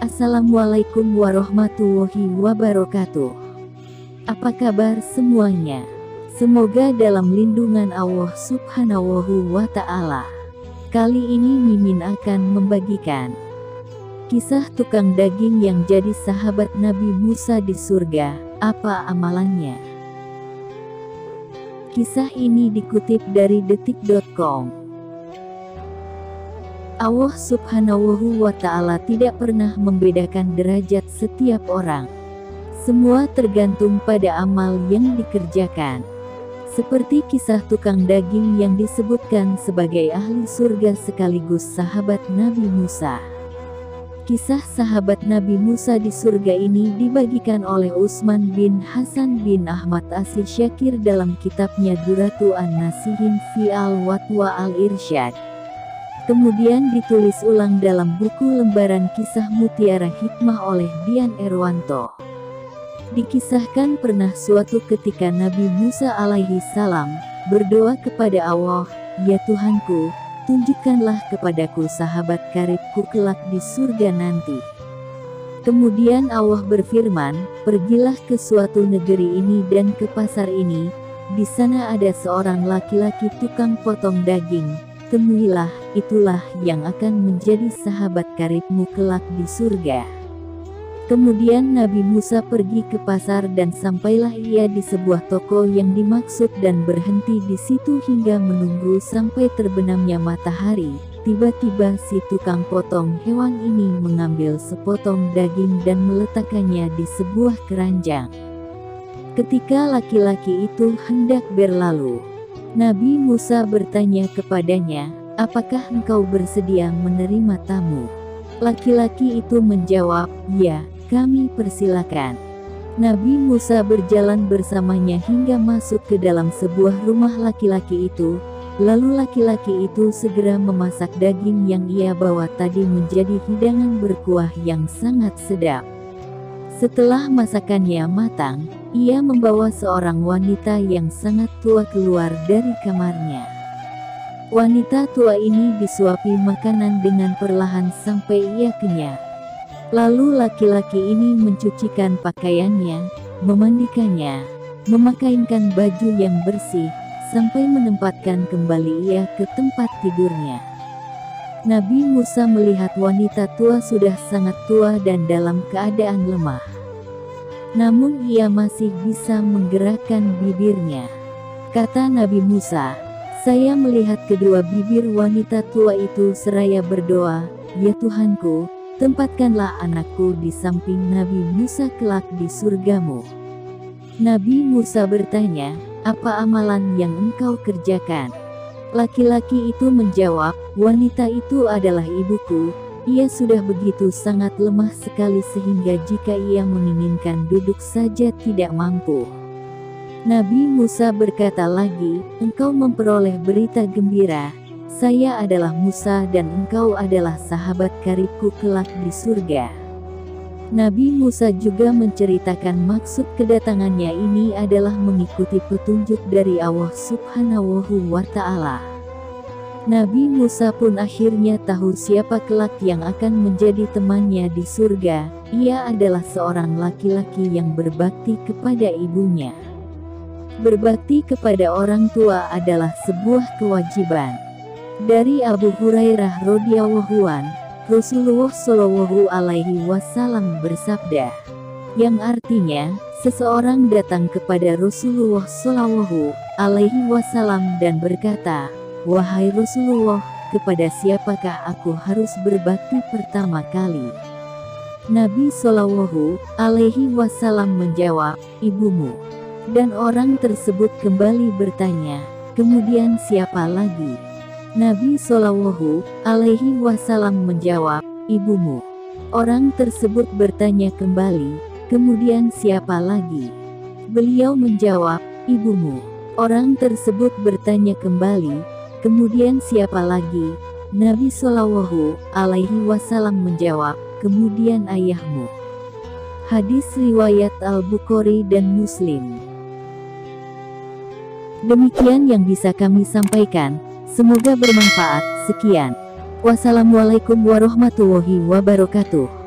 Assalamualaikum warahmatullahi wabarakatuh. Apa kabar semuanya? Semoga dalam lindungan Allah Subhanahu wa Ta'ala. Kali ini Mimin akan membagikan kisah tukang daging yang jadi sahabat Nabi Musa di surga. Apa amalannya? Kisah ini dikutip dari detik.com. Allah Subhanahu wa Ta'ala tidak pernah membedakan derajat setiap orang. Semua tergantung pada amal yang dikerjakan. Seperti kisah tukang daging yang disebutkan sebagai ahli surga sekaligus sahabat Nabi Musa. Kisah sahabat Nabi Musa di surga ini dibagikan oleh Utsman bin Hasan bin Ahmad As-Syakir dalam kitabnya Duratu An-Nasihin fi Al-Watwa Al-Irsyad. Kemudian ditulis ulang dalam buku lembaran kisah Mutiara Hikmah oleh Dian Erwanto. Dikisahkan pernah suatu ketika Nabi Musa alaihi salam berdoa kepada Allah, "Ya Tuhanku, tunjukkanlah kepadaku sahabat karibku kelak di surga nanti." Kemudian Allah berfirman, "Pergilah ke suatu negeri ini dan ke pasar ini. Di sana ada seorang laki-laki tukang potong daging. Temuilah, itulah yang akan menjadi sahabat karibmu kelak di surga." Kemudian Nabi Musa pergi ke pasar dan sampailah ia di sebuah toko yang dimaksud dan berhenti di situ hingga menunggu sampai terbenamnya matahari. Tiba-tiba si tukang potong hewan ini mengambil sepotong daging dan meletakkannya di sebuah keranjang. Ketika laki-laki itu hendak berlalu, Nabi Musa bertanya kepadanya, "Apakah engkau bersedia menerima tamu?" Laki-laki itu menjawab, "Ya, kami persilakan." Nabi Musa berjalan bersamanya hingga masuk ke dalam sebuah rumah laki-laki itu. Lalu laki-laki itu segera memasak daging yang ia bawa tadi menjadi hidangan berkuah yang sangat sedap. Setelah masakannya matang, ia membawa seorang wanita yang sangat tua keluar dari kamarnya. Wanita tua ini disuapi makanan dengan perlahan sampai ia kenyang. Lalu laki-laki ini mencucikan pakaiannya, memandikannya, memakaikan baju yang bersih, sampai menempatkan kembali ia ke tempat tidurnya. Nabi Musa melihat wanita tua sudah sangat tua dan dalam keadaan lemah. Namun ia masih bisa menggerakkan bibirnya. Kata Nabi Musa, "Saya melihat kedua bibir wanita tua itu seraya berdoa, 'Ya Tuhanku, tempatkanlah anakku di samping Nabi Musa kelak di surgamu.'" Nabi Musa bertanya, "Apa amalan yang engkau kerjakan?" Laki-laki itu menjawab, "Wanita itu adalah ibuku. Ia sudah begitu sangat lemah sekali sehingga jika ia menginginkan duduk saja tidak mampu." Nabi Musa berkata lagi, "Engkau memperoleh berita gembira. Saya adalah Musa dan engkau adalah sahabat karibku kelak di surga." Nabi Musa juga menceritakan maksud kedatangannya ini adalah mengikuti petunjuk dari Allah Subhanahu wa Ta'ala. Nabi Musa pun akhirnya tahu siapa kelak yang akan menjadi temannya di surga. Ia adalah seorang laki-laki yang berbakti kepada ibunya. Berbakti kepada orang tua adalah sebuah kewajiban. Dari Abu Hurairah radhiyallahu anhu, Rasulullah Shallallahu alaihi wasallam bersabda, yang artinya, seseorang datang kepada Rasulullah Shallallahu alaihi wasallam dan berkata, "Wahai Rasulullah, kepada siapakah aku harus berbakti pertama kali?" Nabi Shallallahu alaihi wasallam menjawab, "Ibumu." Dan orang tersebut kembali bertanya, "Kemudian siapa lagi?" Nabi Shallallahu alaihi wasallam menjawab, "Ibumu." Orang tersebut bertanya kembali, "Kemudian siapa lagi?" Beliau menjawab, "Ibumu." Orang tersebut bertanya kembali, "Kemudian siapa lagi?" Nabi Shallallahu alaihi wasallam menjawab, "Kemudian ayahmu." Hadis riwayat Al-Bukhari dan Muslim. Demikian yang bisa kami sampaikan. Semoga bermanfaat. Sekian. Wassalamualaikum warahmatullahi wabarakatuh.